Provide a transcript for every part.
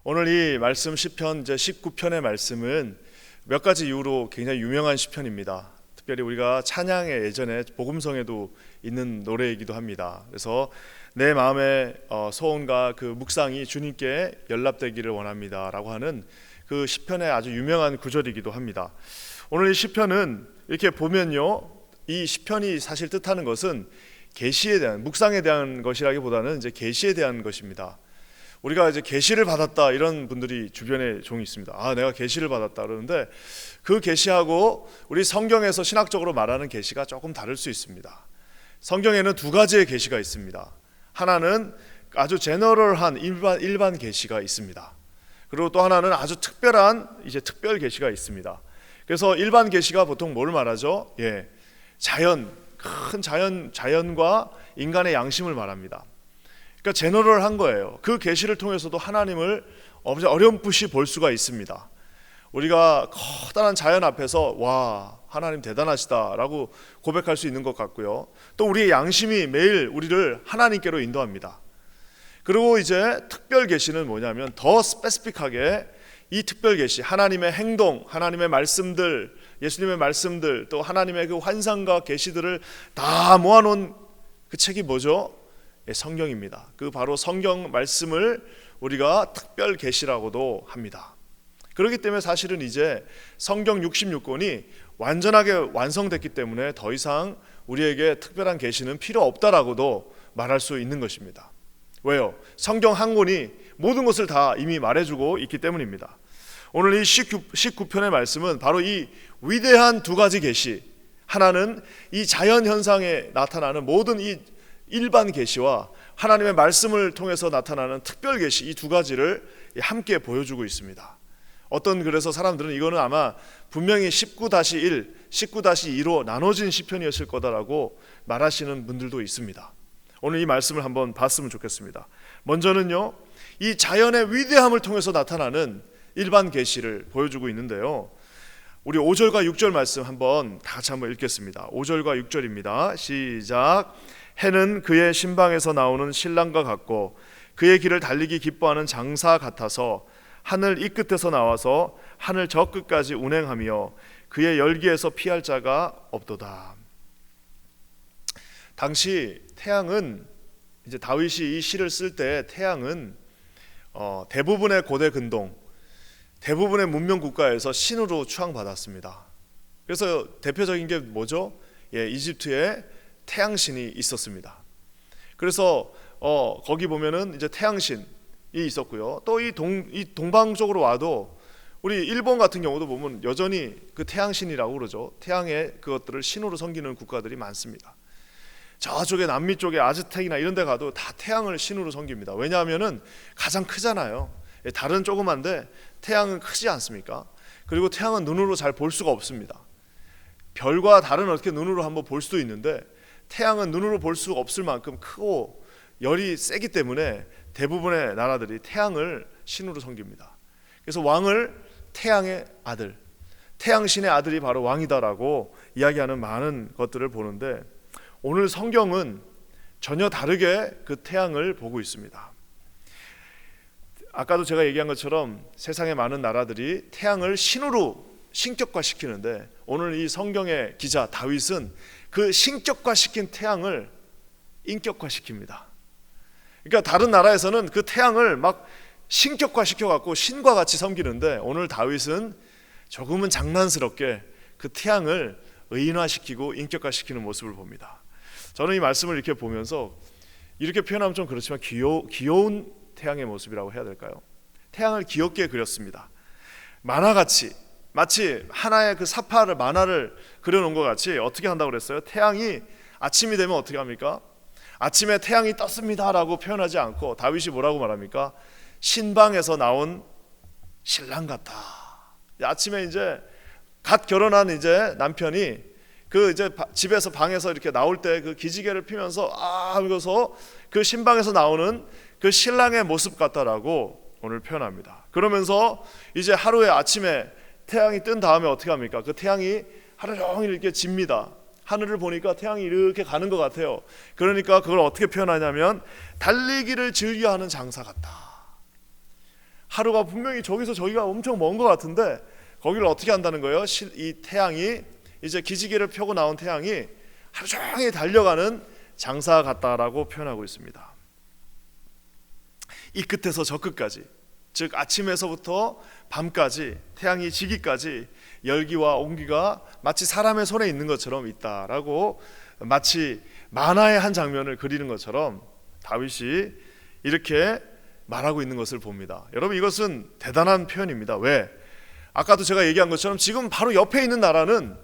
오늘 이 말씀 시편 이제 19편의 말씀은 몇 가지 이유로 굉장히 유명한 시편입니다. 특별히 우리가 찬양의 예전에 복음성에도 있는 노래이기도 합니다. 그래서 내 마음의 소원과 그 묵상이 주님께 연락되기를 원합니다라고 하는 그 시편의 아주 유명한 구절이기도 합니다. 오늘 이 시편은 이렇게 보면요, 이 시편이 사실 뜻하는 것은 계시에 대한, 묵상에 대한 것이라기보다는 이제 계시에 대한 것입니다. 우리가 이제 계시를 받았다 이런 분들이 주변에 종이 있습니다. 내가 계시를 받았다 그러는데 그 계시하고 우리 성경에서 신학적으로 말하는 계시가 조금 다를 수 있습니다. 성경에는 두 가지의 계시가 있습니다. 하나는 아주 제너럴한 일반 계시가 있습니다. 그리고 또 하나는 아주 특별한 특별 계시가 있습니다. 그래서 일반 계시가 보통 뭘 말하죠? 큰 자연과 인간의 양심을 말합니다. 그러니까 제너럴한 거예요. 그 계시를 통해서도 하나님을 어렴풋이 볼 수가 있습니다. 우리가 커다란 자연 앞에서 와, 하나님 대단하시다라고 고백할 수 있는 것 같고요. 또 우리의 양심이 매일 우리를 하나님께로 인도합니다. 그리고 이제 특별 계시는 뭐냐면 더 스페시픽하게 이 특별 계시, 하나님의 행동, 하나님의 말씀들, 예수님의 말씀들, 또 하나님의 그 환상과 계시들을 다 모아놓은 그 책이 뭐죠? 성경입니다. 그 바로 성경 말씀을 우리가 특별 계시라고도 합니다. 그렇기 때문에 사실은 이제 성경 66권이 완전하게 완성됐기 때문에 더 이상 우리에게 특별한 계시는 필요 없다라고도 말할 수 있는 것입니다. 왜요? 성경 한 권이 모든 것을 다 이미 말해주고 있기 때문입니다. 오늘 이 19편의 말씀은 바로 이 위대한 두 가지 계시, 하나는 이 자연 현상에 나타나는 모든 이 일반 계시와 하나님의 말씀을 통해서 나타나는 특별 계시, 이 두 가지를 함께 보여주고 있습니다. 그래서 사람들은 이거는 아마 분명히 19-1, 19-2로 나눠진 시편이었을 거다라고 말하시는 분들도 있습니다. 오늘 이 말씀을 한번 봤으면 좋겠습니다. 먼저는요, 이 자연의 위대함을 통해서 나타나는 일반 계시를 보여주고 있는데요, 우리 5절과 6절 말씀 한번 다 같이 한번 읽겠습니다. 5절과 6절입니다. 시작. 해는 그의 신방에서 나오는 신랑과 같고 그의 길을 달리기 기뻐하는 장사 같아서 하늘 이 끝에서 나와서 하늘 저 끝까지 운행하며 그의 열기에서 피할 자가 없도다. 당시 태양은 이제 다윗이 이 시를 쓸 때 태양은 대부분의 고대 근동, 대부분의 문명 국가에서 신으로 추앙받았습니다. 그래서 대표적인 게 뭐죠? 이집트에 태양신이 있었습니다. 그래서 거기 보면은 이제 태양신이 있었고요. 또 이 동방 쪽으로 와도 우리 일본 같은 경우도 보면 여전히 그 태양신이라고 그러죠. 태양의 그것들을 신으로 섬기는 국가들이 많습니다. 저쪽에 남미 쪽에 아즈텍이나 이런 데 가도 다 태양을 신으로 섬깁니다. 왜냐하면은 가장 크잖아요. 달은 조그만데 태양은 크지 않습니까? 그리고 태양은 눈으로 잘 볼 수가 없습니다. 별과 달은 어떻게 눈으로 한번 볼 수도 있는데 태양은 눈으로 볼 수 없을 만큼 크고 열이 세기 때문에 대부분의 나라들이 태양을 신으로 섬깁니다. 그래서 왕을 태양의 아들, 태양신의 아들이 바로 왕이다라고 이야기하는 많은 것들을 보는데 오늘 성경은 전혀 다르게 그 태양을 보고 있습니다. 아까도 제가 얘기한 것처럼 세상의 많은 나라들이 태양을 신으로 신격화시키는데 오늘 이 성경의 기자 다윗은 그 신격화시킨 태양을 인격화시킵니다. 그러니까 다른 나라에서는 그 태양을 막 신격화시켜갖고 신과 같이 섬기는데 오늘 다윗은 조금은 장난스럽게 그 태양을 의인화시키고 인격화시키는 모습을 봅니다. 저는 이 말씀을 이렇게 보면서 이렇게 표현하면 좀 그렇지만 귀여운 태양의 모습이라고 해야 될까요? 태양을 귀엽게 그렸습니다. 만화같이, 마치 하나의 그 사파를 만화를 그려놓은 것 같이 어떻게 한다고 그랬어요? 태양이 아침이 되면 어떻게 합니까? 아침에 태양이 떴습니다라고 표현하지 않고 다윗이 뭐라고 말합니까? 신방에서 나온 신랑 같아. 아침에 이제 갓 결혼한 이제 남편이 그 이제 집에서 방에서 이렇게 나올 때 그 기지개를 피면서 하면서 그 신방에서 나오는 그 신랑의 모습 같다라고 오늘 표현합니다. 그러면서 이제 하루에 아침에 태양이 뜬 다음에 어떻게 합니까? 그 태양이 하루 종일 이렇게 집니다. 하늘을 보니까 태양이 이렇게 가는 것 같아요. 그러니까 그걸 어떻게 표현하냐면 달리기를 즐겨하는 장사 같다. 하루가 분명히 저기서 저기가 엄청 먼 것 같은데 거기를 어떻게 한다는 거예요? 이 태양이 이제 기지개를 펴고 나온 태양이 하루 종일 달려가는 장사 같다라고 표현하고 있습니다. 이 끝에서 저 끝까지, 즉 아침에서부터 밤까지 태양이 지기까지 열기와 온기가 마치 사람의 손에 있는 것처럼 있다라고, 마치 만화의 한 장면을 그리는 것처럼 다윗이 이렇게 말하고 있는 것을 봅니다. 여러분, 이것은 대단한 표현입니다. 왜? 아까도 제가 얘기한 것처럼 지금 바로 옆에 있는 나라는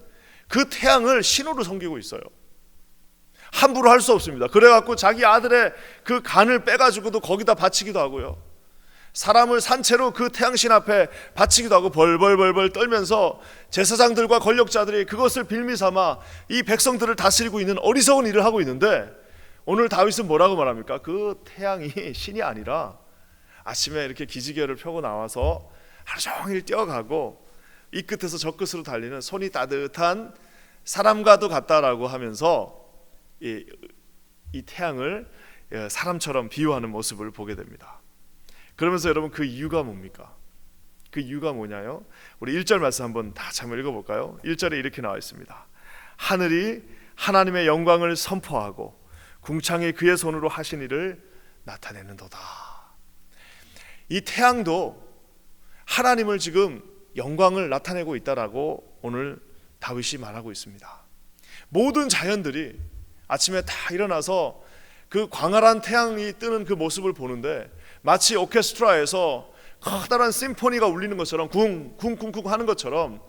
그 태양을 신으로 섬기고 있어요. 함부로 할 수 없습니다. 그래갖고 자기 아들의 그 간을 빼가지고도 거기다 바치기도 하고요, 사람을 산채로 그 태양신 앞에 바치기도 하고 벌벌벌벌 떨면서 제사장들과 권력자들이 그것을 빌미삼아 이 백성들을 다스리고 있는 어리석은 일을 하고 있는데, 오늘 다윗은 뭐라고 말합니까? 그 태양이 신이 아니라 아침에 이렇게 기지개를 펴고 나와서 하루 종일 뛰어가고 이 끝에서 저 끝으로 달리는 손이 따뜻한 사람과도 같다라고 하면서 이 태양을 사람처럼 비유하는 모습을 보게 됩니다. 그러면서 여러분, 그 이유가 뭡니까? 그 이유가 뭐냐요? 우리 1절 말씀 한번 다시 한번 읽어볼까요? 1절에 이렇게 나와 있습니다. 하늘이 하나님의 영광을 선포하고 궁창이 그의 손으로 하신 일을 나타내는도다. 이 태양도 하나님을 지금 영광을 나타내고 있다라고 오늘 다윗이 말하고 있습니다. 모든 자연들이 아침에 다 일어나서 그 광활한 태양이 뜨는 그 모습을 보는데 마치 오케스트라에서 커다란 심포니가 울리는 것처럼 쿵쿵쿵쿵 하는 것처럼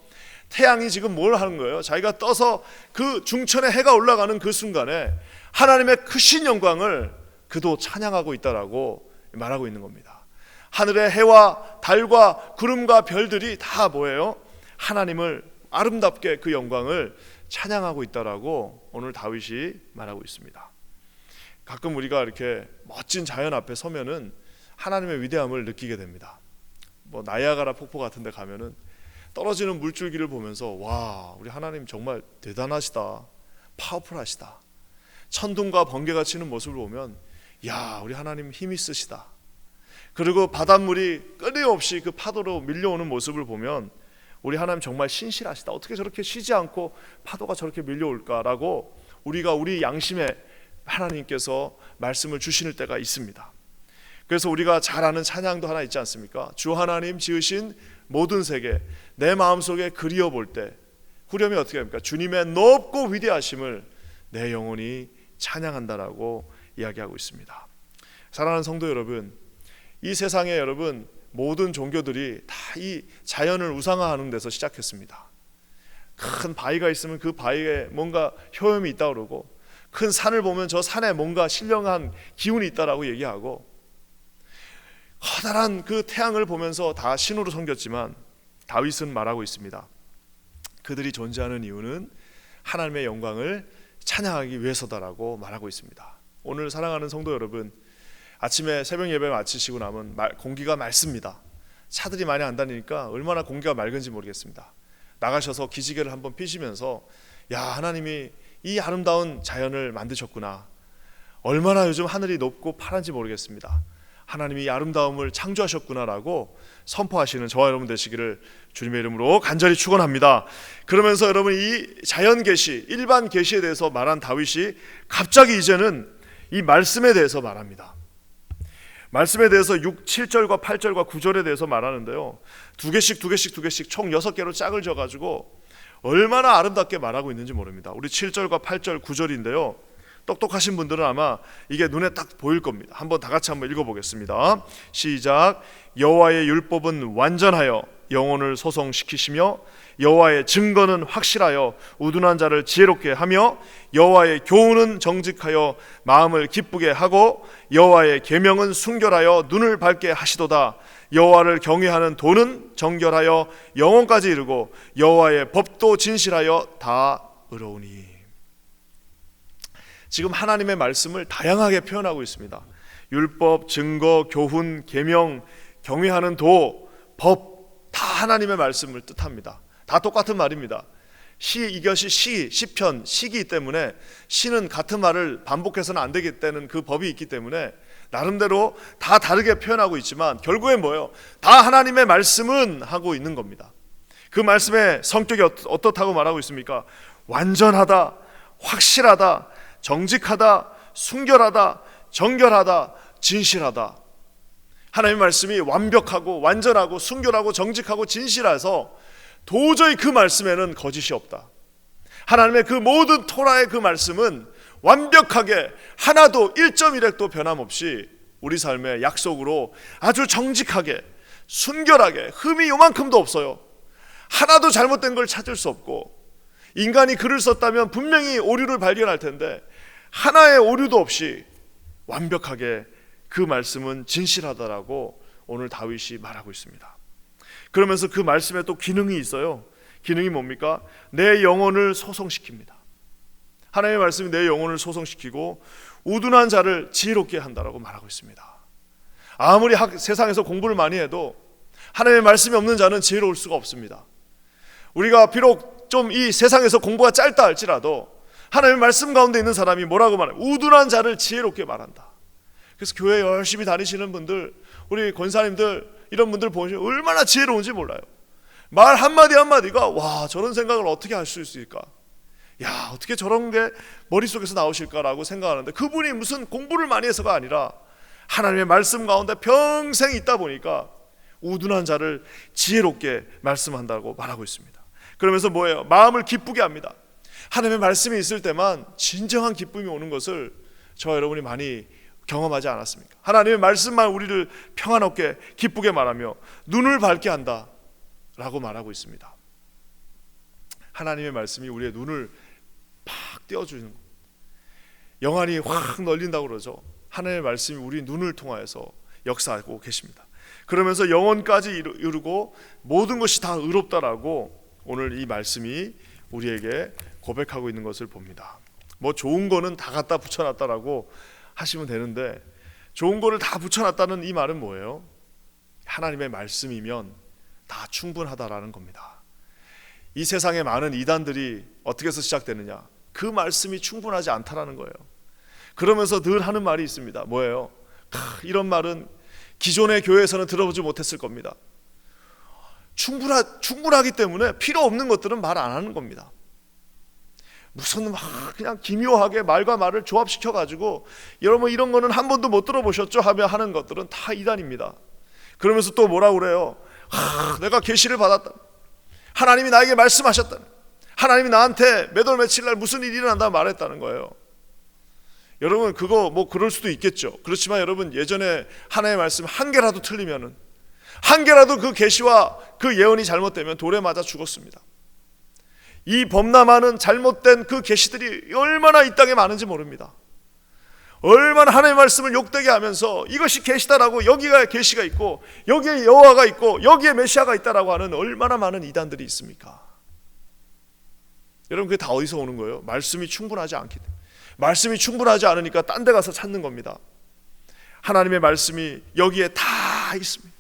태양이 지금 뭘 하는 거예요? 자기가 떠서 그 중천에 해가 올라가는 그 순간에 하나님의 크신 영광을 그도 찬양하고 있다라고 말하고 있는 겁니다. 하늘의 해와 달과 구름과 별들이 다 뭐예요? 하나님을 아름답게 그 영광을 찬양하고 있다라고 오늘 다윗이 말하고 있습니다. 가끔 우리가 이렇게 멋진 자연 앞에 서면은 하나님의 위대함을 느끼게 됩니다. 뭐 나이아가라 폭포 같은 데 가면은 떨어지는 물줄기를 보면서 와, 우리 하나님 정말 대단하시다, 파워풀하시다. 천둥과 번개가 치는 모습을 보면 야, 우리 하나님 힘이 쓰시다. 그리고 바닷물이 끊임없이 그 파도로 밀려오는 모습을 보면 우리 하나님 정말 신실하시다. 어떻게 저렇게 쉬지 않고 파도가 저렇게 밀려올까라고 우리가 우리 양심에 하나님께서 말씀을 주시는 때가 있습니다. 그래서 우리가 잘 아는 찬양도 하나 있지 않습니까? 주 하나님 지으신 모든 세계 내 마음속에 그리워 볼 때 후렴이 어떻게 합니까? 주님의 높고 위대하심을 내 영혼이 찬양한다라고 이야기하고 있습니다. 사랑하는 성도 여러분, 이 세상에 여러분 모든 종교들이 다 이 자연을 우상화하는 데서 시작했습니다. 큰 바위가 있으면 그 바위에 뭔가 효험이 있다고 그러고, 큰 산을 보면 저 산에 뭔가 신령한 기운이 있다라고 얘기하고, 커다란 그 태양을 보면서 다 신으로 섬겼지만 다윗은 말하고 있습니다. 그들이 존재하는 이유는 하나님의 영광을 찬양하기 위해서다라고 말하고 있습니다. 오늘 사랑하는 성도 여러분, 아침에 새벽 예배 마치시고 나면 공기가 맑습니다. 차들이 많이 안 다니니까 얼마나 공기가 맑은지 모르겠습니다. 나가셔서 기지개를 한번 피시면서 야, 하나님이 이 아름다운 자연을 만드셨구나, 얼마나 요즘 하늘이 높고 파란지 모르겠습니다, 하나님이 이 아름다움을 창조하셨구나라고 선포하시는 저와 여러분 되시기를 주님의 이름으로 간절히 축원합니다. 그러면서 여러분, 이 자연 계시, 일반 계시에 대해서 말한 다윗이 갑자기 이제는 이 말씀에 대해서 말합니다. 말씀에 대해서 6, 7절과 8절과 9절에 대해서 말하는데요, 두 개씩 총 6개로 짝을 져가지고 얼마나 아름답게 말하고 있는지 모릅니다. 우리 7절과 8절 9절인데요, 똑똑하신 분들은 아마 이게 눈에 딱 보일 겁니다. 한번 다 같이 한번 읽어보겠습니다. 시작. 여호와의 율법은 완전하여 영혼을 소성시키시며 여호와의 증거는 확실하여 우둔한 자를 지혜롭게 하며 여호와의 교훈은 정직하여 마음을 기쁘게 하고 여호와의 계명은 순결하여 눈을 밝게 하시도다. 여호와를 경외하는 도는 정결하여 영혼까지 이르고 여호와의 법도 진실하여 다 의로우니. 지금 하나님의 말씀을 다양하게 표현하고 있습니다. 율법, 증거, 교훈, 계명, 경외하는 도, 법, 다 하나님의 말씀을 뜻합니다. 다 똑같은 말입니다. 이것이 시편, 시기 때문에 시는 같은 말을 반복해서는 안 되겠다는 그 법이 있기 때문에 나름대로 다 다르게 표현하고 있지만 결국엔 뭐예요? 다 하나님의 말씀은 하고 있는 겁니다. 그 말씀의 성격이 어떻다고 말하고 있습니까? 완전하다, 확실하다, 정직하다, 순결하다, 정결하다, 진실하다. 하나님의 말씀이 완벽하고 완전하고 순결하고 정직하고 진실해서 도저히 그 말씀에는 거짓이 없다. 하나님의 그 모든 토라의 그 말씀은 완벽하게 하나도 1.1획도 변함없이 우리 삶의 약속으로 아주 정직하게 순결하게 흠이 요만큼도 없어요. 하나도 잘못된 걸 찾을 수 없고, 인간이 글을 썼다면 분명히 오류를 발견할 텐데 하나의 오류도 없이 완벽하게 그 말씀은 진실하다라고 오늘 다윗이 말하고 있습니다. 그러면서 그 말씀에 또 기능이 있어요. 기능이 뭡니까? 내 영혼을 소성시킵니다. 하나님의 말씀이 내 영혼을 소성시키고 우둔한 자를 지혜롭게 한다라고 말하고 있습니다. 아무리 세상에서 공부를 많이 해도 하나님의 말씀이 없는 자는 지혜로울 수가 없습니다. 우리가 비록 좀 이 세상에서 공부가 짧다 할지라도 하나님의 말씀 가운데 있는 사람이 뭐라고 말해요? 우둔한 자를 지혜롭게 말한다. 그래서 교회 열심히 다니시는 분들, 우리 권사님들 이런 분들 보시면 얼마나 지혜로운지 몰라요. 말 한마디 한마디가 와, 저런 생각을 어떻게 할 수 있을까? 야, 어떻게 저런 게 머릿속에서 나오실까라고 생각하는데 그분이 무슨 공부를 많이 해서가 아니라 하나님의 말씀 가운데 평생 있다 보니까 우둔한 자를 지혜롭게 말씀한다고 말하고 있습니다. 그러면서 뭐예요? 마음을 기쁘게 합니다. 하나님의 말씀이 있을 때만 진정한 기쁨이 오는 것을 저와 여러분이 많이 경험하지 않았습니까? 하나님의 말씀만 우리를 평안롭게 기쁘게 말하며 눈을 밝게 한다 라고 말하고 있습니다. 하나님의 말씀이 우리의 눈을 팍 띄워주는 것, 영안이 확 널린다고 그러죠. 하나님의 말씀이 우리 눈을 통하여서 역사하고 계십니다. 그러면서 영혼까지 이루고 모든 것이 다 의롭다라고 오늘 이 말씀이 우리에게 고백하고 있는 것을 봅니다. 뭐 좋은 거는 다 갖다 붙여놨다라고 하시면 되는데, 좋은 거를 다 붙여놨다는 이 말은 뭐예요? 하나님의 말씀이면 다 충분하다라는 겁니다. 이 세상에 많은 이단들이 어떻게 해서 시작되느냐? 그 말씀이 충분하지 않다라는 거예요. 그러면서 늘 하는 말이 있습니다. 뭐예요? 이런 말은 기존의 교회에서는 들어보지 못했을 겁니다. 충분하기 때문에 필요 없는 것들은 말 안 하는 겁니다. 무슨 막 그냥 기묘하게 말과 말을 조합시켜 가지고 여러분 이런 거는 한 번도 못 들어보셨죠? 하며 하는 것들은 다 이단입니다. 그러면서 또 뭐라고 그래요? 내가 계시를 받았다, 하나님이 나에게 말씀하셨다, 하나님이 나한테 몇 월 며칠 날 무슨 일이 일어난다 말했다는 거예요. 여러분 그거 뭐 그럴 수도 있겠죠. 그렇지만 여러분 예전에 하나님의 말씀 한 개라도 틀리면은, 한 개라도 그 계시와 그 예언이 잘못되면 돌에 맞아 죽었습니다. 이 범람하는 잘못된 그 계시들이 얼마나 이 땅에 많은지 모릅니다. 얼마나 하나님의 말씀을 욕되게 하면서 이것이 계시다라고, 여기가 계시가 있고 여기에 여호와가 있고 여기에 메시아가 있다라고 하는 얼마나 많은 이단들이 있습니까? 여러분 그게 다 어디서 오는 거예요? 말씀이 충분하지 않기 때문에. 말씀이 충분하지 않으니까 딴 데 가서 찾는 겁니다. 하나님의 말씀이 여기에 다 있습니다.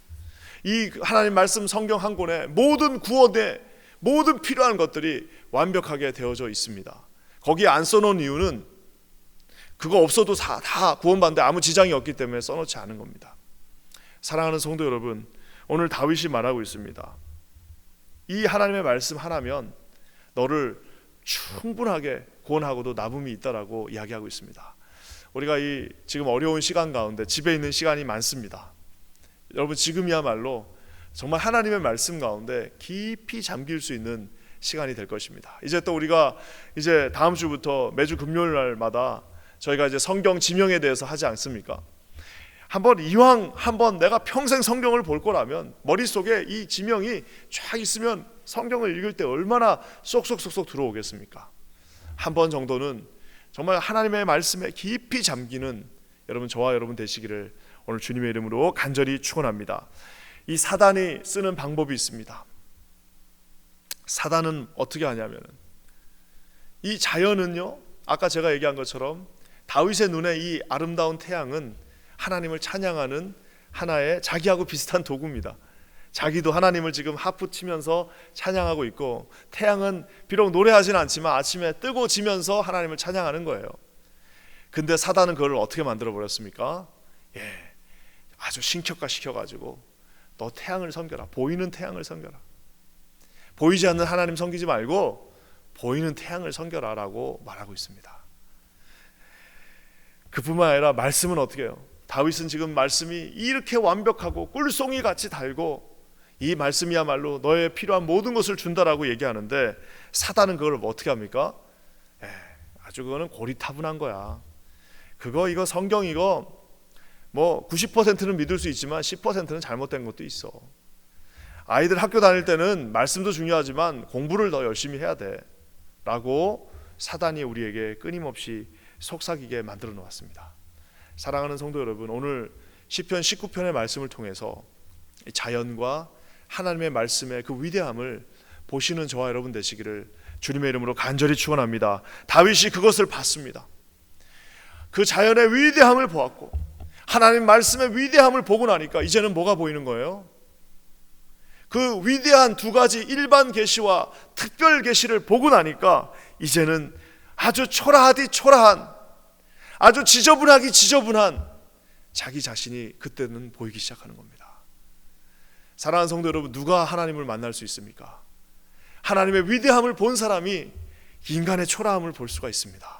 이 하나님 말씀 성경 한 권에 모든 구원의 모든 필요한 것들이 완벽하게 되어져 있습니다. 거기에 안 써놓은 이유는 그거 없어도 다 구원받는데 아무 지장이 없기 때문에 써놓지 않은 겁니다. 사랑하는 성도 여러분, 오늘 다윗이 말하고 있습니다. 이 하나님의 말씀 하나면 너를 충분하게 구원하고도 남음이 있다라고 이야기하고 있습니다. 우리가 이 지금 어려운 시간 가운데 집에 있는 시간이 많습니다. 여러분 지금이야말로 정말 하나님의 말씀 가운데 깊이 잠길 수 있는 시간이 될 것입니다. 이제 또 우리가 이제 다음 주부터 매주 금요일 날마다 저희가 이제 성경 지명에 대해서 하지 않습니까? 이왕 한번 내가 평생 성경을 볼 거라면 머릿속에 이 지명이 쫙 있으면 성경을 읽을 때 얼마나 쏙쏙쏙쏙 들어오겠습니까? 한 번 정도는 정말 하나님의 말씀에 깊이 잠기는 여러분, 저와 여러분 되시기를 오늘 주님의 이름으로 간절히 축원합니다. 이 사단이 쓰는 방법이 있습니다. 사단은 어떻게 하냐면, 이 자연은요, 아까 제가 얘기한 것처럼 다윗의 눈에 이 아름다운 태양은 하나님을 찬양하는 하나의 자기하고 비슷한 도구입니다. 자기도 하나님을 지금 하프 치면서 찬양하고 있고, 태양은 비록 노래하진 않지만 아침에 뜨고 지면서 하나님을 찬양하는 거예요. 근데 사단은 그걸 어떻게 만들어 버렸습니까? 아주 신격화 시켜가지고 너 태양을 섬겨라. 보이는 태양을 섬겨라. 보이지 않는 하나님 섬기지 말고 보이는 태양을 섬겨라 라고 말하고 있습니다. 그뿐만 아니라 말씀은 어떻게 해요? 다윗은 지금 말씀이 이렇게 완벽하고 꿀송이 같이 달고 이 말씀이야말로 너의 필요한 모든 것을 준다라고 얘기하는데, 사단은 그걸 어떻게 합니까? 아주 그거는 고리타분한 거야. 이거 성경 이거 뭐 90%는 믿을 수 있지만 10%는 잘못된 것도 있어. 아이들 학교 다닐 때는 말씀도 중요하지만 공부를 더 열심히 해야 돼 라고 사단이 우리에게 끊임없이 속삭이게 만들어 놓았습니다. 사랑하는 성도 여러분, 오늘 시편 19편의 말씀을 통해서 자연과 하나님의 말씀의 그 위대함을 보시는 저와 여러분 되시기를 주님의 이름으로 간절히 축원합니다. 다윗이 그것을 봤습니다. 그 자연의 위대함을 보았고 하나님 말씀의 위대함을 보고 나니까 이제는 뭐가 보이는 거예요? 그 위대한 두 가지 일반 계시와 특별 계시를 보고 나니까 이제는 아주 초라하디 초라한, 아주 지저분하기 지저분한 자기 자신이 그때는 보이기 시작하는 겁니다. 사랑하는 성도 여러분, 누가 하나님을 만날 수 있습니까? 하나님의 위대함을 본 사람이 인간의 초라함을 볼 수가 있습니다.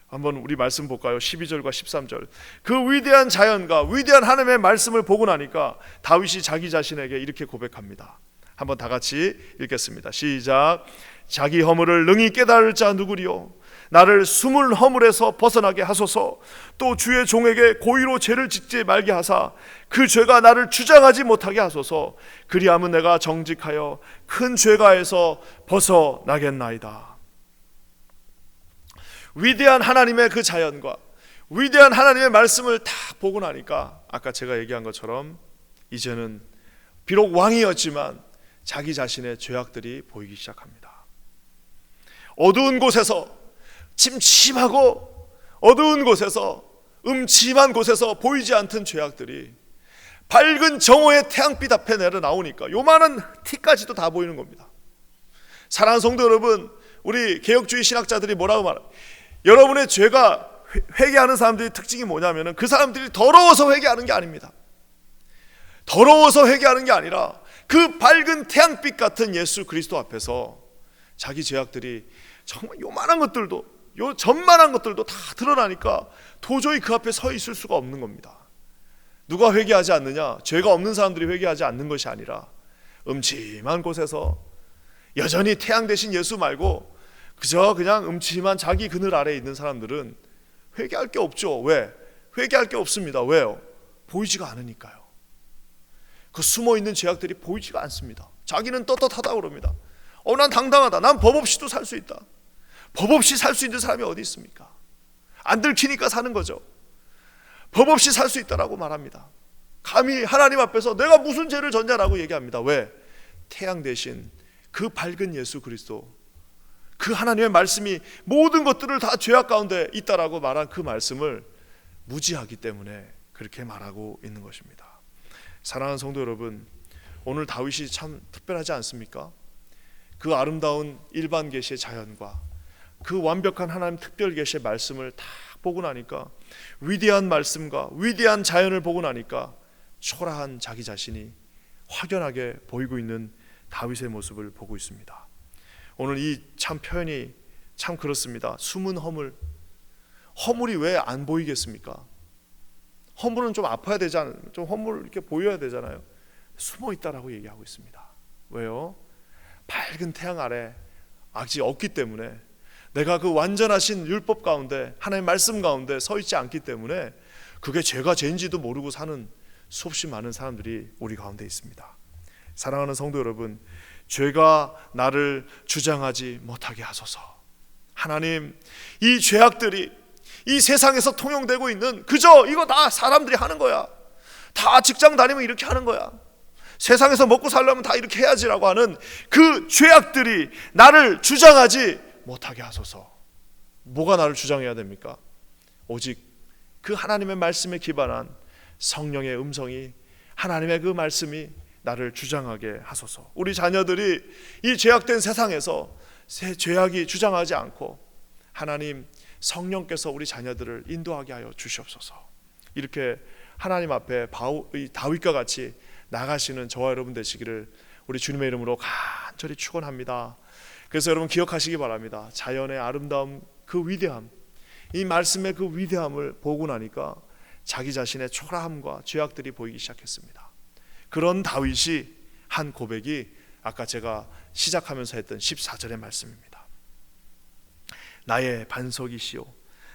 한번 우리 말씀 볼까요? 12절과 13절. 그 위대한 자연과 위대한 하나님의 말씀을 보고 나니까 다윗이 자기 자신에게 이렇게 고백합니다. 한번 다 같이 읽겠습니다. 시작. 자기 허물을 능히 깨달을 자 누구리요? 나를 숨을 허물에서 벗어나게 하소서. 또 주의 종에게 고의로 죄를 짓지 말게 하사 그 죄가 나를 주장하지 못하게 하소서. 그리하면 내가 정직하여 큰 죄가에서 벗어나겠나이다. 위대한 하나님의 그 자연과 위대한 하나님의 말씀을 다 보고 나니까 아까 제가 얘기한 것처럼 이제는 비록 왕이었지만 자기 자신의 죄악들이 보이기 시작합니다. 어두운 곳에서, 침침하고 어두운 곳에서, 음침한 곳에서 보이지 않던 죄악들이 밝은 정오의 태양빛 앞에 내려 나오니까 요만한 티까지도 다 보이는 겁니다. 사랑하는 성도 여러분, 우리 개혁주의 신학자들이 뭐라고 말합니까? 여러분의 죄가, 회개하는 사람들의 특징이 뭐냐면 그 사람들이 더러워서 회개하는 게 아닙니다. 더러워서 회개하는 게 아니라 그 밝은 태양빛 같은 예수 그리스도 앞에서 자기 죄악들이 정말 요만한 것들도, 요 전만한 것들도 다 드러나니까 도저히 그 앞에 서 있을 수가 없는 겁니다. 누가 회개하지 않느냐? 죄가 없는 사람들이 회개하지 않는 것이 아니라 음침한 곳에서 여전히 태양 대신 예수 말고 그저 그냥 음침한 자기 그늘 아래에 있는 사람들은 회개할 게 없죠. 왜? 회개할 게 없습니다. 왜요? 보이지가 않으니까요. 그 숨어있는 죄악들이 보이지가 않습니다. 자기는 떳떳하다고 그럽니다. 난 당당하다. 난 법 없이도 살 수 있다. 법 없이 살 수 있는 사람이 어디 있습니까? 안 들키니까 사는 거죠. 법 없이 살 수 있다라고 말합니다. 감히 하나님 앞에서 내가 무슨 죄를 졌냐라고 얘기합니다. 왜? 태양 대신 그 밝은 예수 그리스도, 그 하나님의 말씀이 모든 것들을 다 죄악 가운데 있다라고 말한 그 말씀을 무지하기 때문에 그렇게 말하고 있는 것입니다. 사랑하는 성도 여러분, 오늘 다윗이 참 특별하지 않습니까? 그 아름다운 일반 계시의 자연과 그 완벽한 하나님 특별 계시의 말씀을 다 보고 나니까, 위대한 말씀과 위대한 자연을 보고 나니까 초라한 자기 자신이 확연하게 보이고 있는 다윗의 모습을 보고 있습니다. 오늘 이 참 표현이 참 그렇습니다. 숨은 허물. 허물이 왜 안 보이겠습니까? 허물은 좀 아파야 되잖아요. 좀 허물 이렇게 보여야 되잖아요. 숨어 있다라고 얘기하고 있습니다. 왜요? 밝은 태양 아래 악이 없기 때문에, 내가 그 완전하신 율법 가운데, 하나님의 말씀 가운데 서 있지 않기 때문에 그게 죄가 죄인지도 모르고 사는 수없이 많은 사람들이 우리 가운데 있습니다. 사랑하는 성도 여러분, 죄가 나를 주장하지 못하게 하소서. 하나님, 이 죄악들이 이 세상에서 통용되고 있는, 그저 이거 다 사람들이 하는 거야, 다 직장 다니면 이렇게 하는 거야, 세상에서 먹고 살려면 다 이렇게 해야지라고 하는 그 죄악들이 나를 주장하지 못하게 하소서. 뭐가 나를 주장해야 됩니까? 오직 그 하나님의 말씀에 기반한 성령의 음성이, 하나님의 그 말씀이 나를 주장하게 하소서. 우리 자녀들이 이 죄악된 세상에서 죄악이 주장하지 않고 하나님 성령께서 우리 자녀들을 인도하게 하여 주시옵소서. 이렇게 하나님 앞에 다윗과 같이 나가시는 저와 여러분 되시기를 우리 주님의 이름으로 간절히 축원합니다. 그래서 여러분 기억하시기 바랍니다. 자연의 아름다움, 그 위대함, 이 말씀의 그 위대함을 보고 나니까 자기 자신의 초라함과 죄악들이 보이기 시작했습니다. 그런 다윗이 한 고백이 아까 제가 시작하면서 했던 14절의 말씀입니다. 나의 반석이시오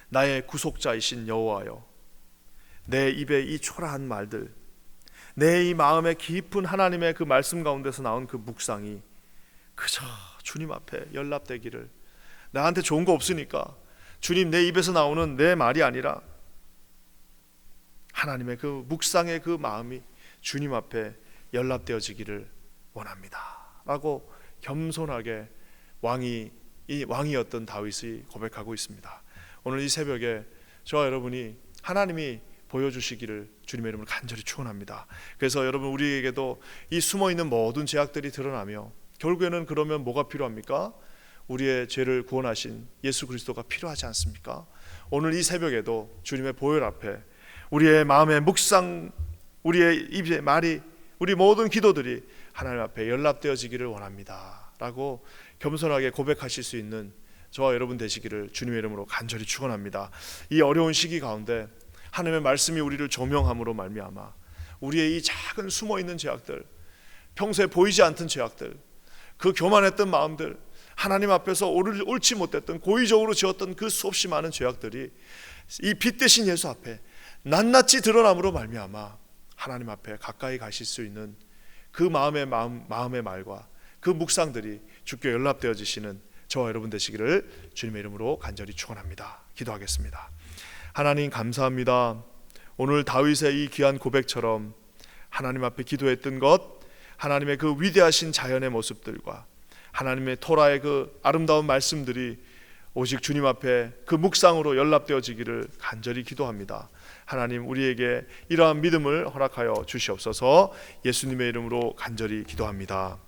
나의 구속자이신 여호와여, 내 입에 이 초라한 말들, 내 이 마음에 깊은 하나님의 그 말씀 가운데서 나온 그 묵상이 그저 주님 앞에 연락되기를, 나한테 좋은 거 없으니까 주님 내 입에서 나오는 내 말이 아니라 하나님의 그 묵상의 그 마음이 주님 앞에 연락되어지기를 원합니다 라고 겸손하게 왕이었던 다윗이 고백하고 있습니다. 오늘 이 새벽에 저와 여러분이 하나님이 보여주시기를 주님의 이름으로 간절히 축원합니다. 그래서 여러분 우리에게도 이 숨어있는 모든 죄악들이 드러나며 결국에는 그러면 뭐가 필요합니까? 우리의 죄를 구원하신 예수 그리스도가 필요하지 않습니까? 오늘 이 새벽에도 주님의 보혈 앞에 우리의 마음의 묵상, 우리의 입의 말이, 우리 모든 기도들이 하나님 앞에 연락되어지기를 원합니다 라고 겸손하게 고백하실 수 있는 저와 여러분 되시기를 주님의 이름으로 간절히 축원합니다. 이 어려운 시기 가운데 하나님의 말씀이 우리를 조명함으로 말미암아 우리의 이 작은 숨어있는 죄악들, 평소에 보이지 않던 죄악들, 그 교만했던 마음들, 하나님 앞에서 옳지 못했던 고의적으로 지었던 그 수없이 많은 죄악들이 이 빛 대신 예수 앞에 낱낱이 드러남으로 말미암아 하나님 앞에 가까이 가실 수 있는 그 마음의 말과 그 묵상들이 주께 연락되어지시는 저와 여러분 되시기를 주님의 이름으로 간절히 축원합니다. 기도하겠습니다. 하나님 감사합니다. 오늘 다윗의 이 귀한 고백처럼 하나님 앞에 기도했던 것, 하나님의 그 위대하신 자연의 모습들과 하나님의 토라의 그 아름다운 말씀들이 오직 주님 앞에 그 묵상으로 연락되어지기를 간절히 기도합니다. 하나님 우리에게 이러한 믿음을 허락하여 주시옵소서. 예수님의 이름으로 간절히 기도합니다.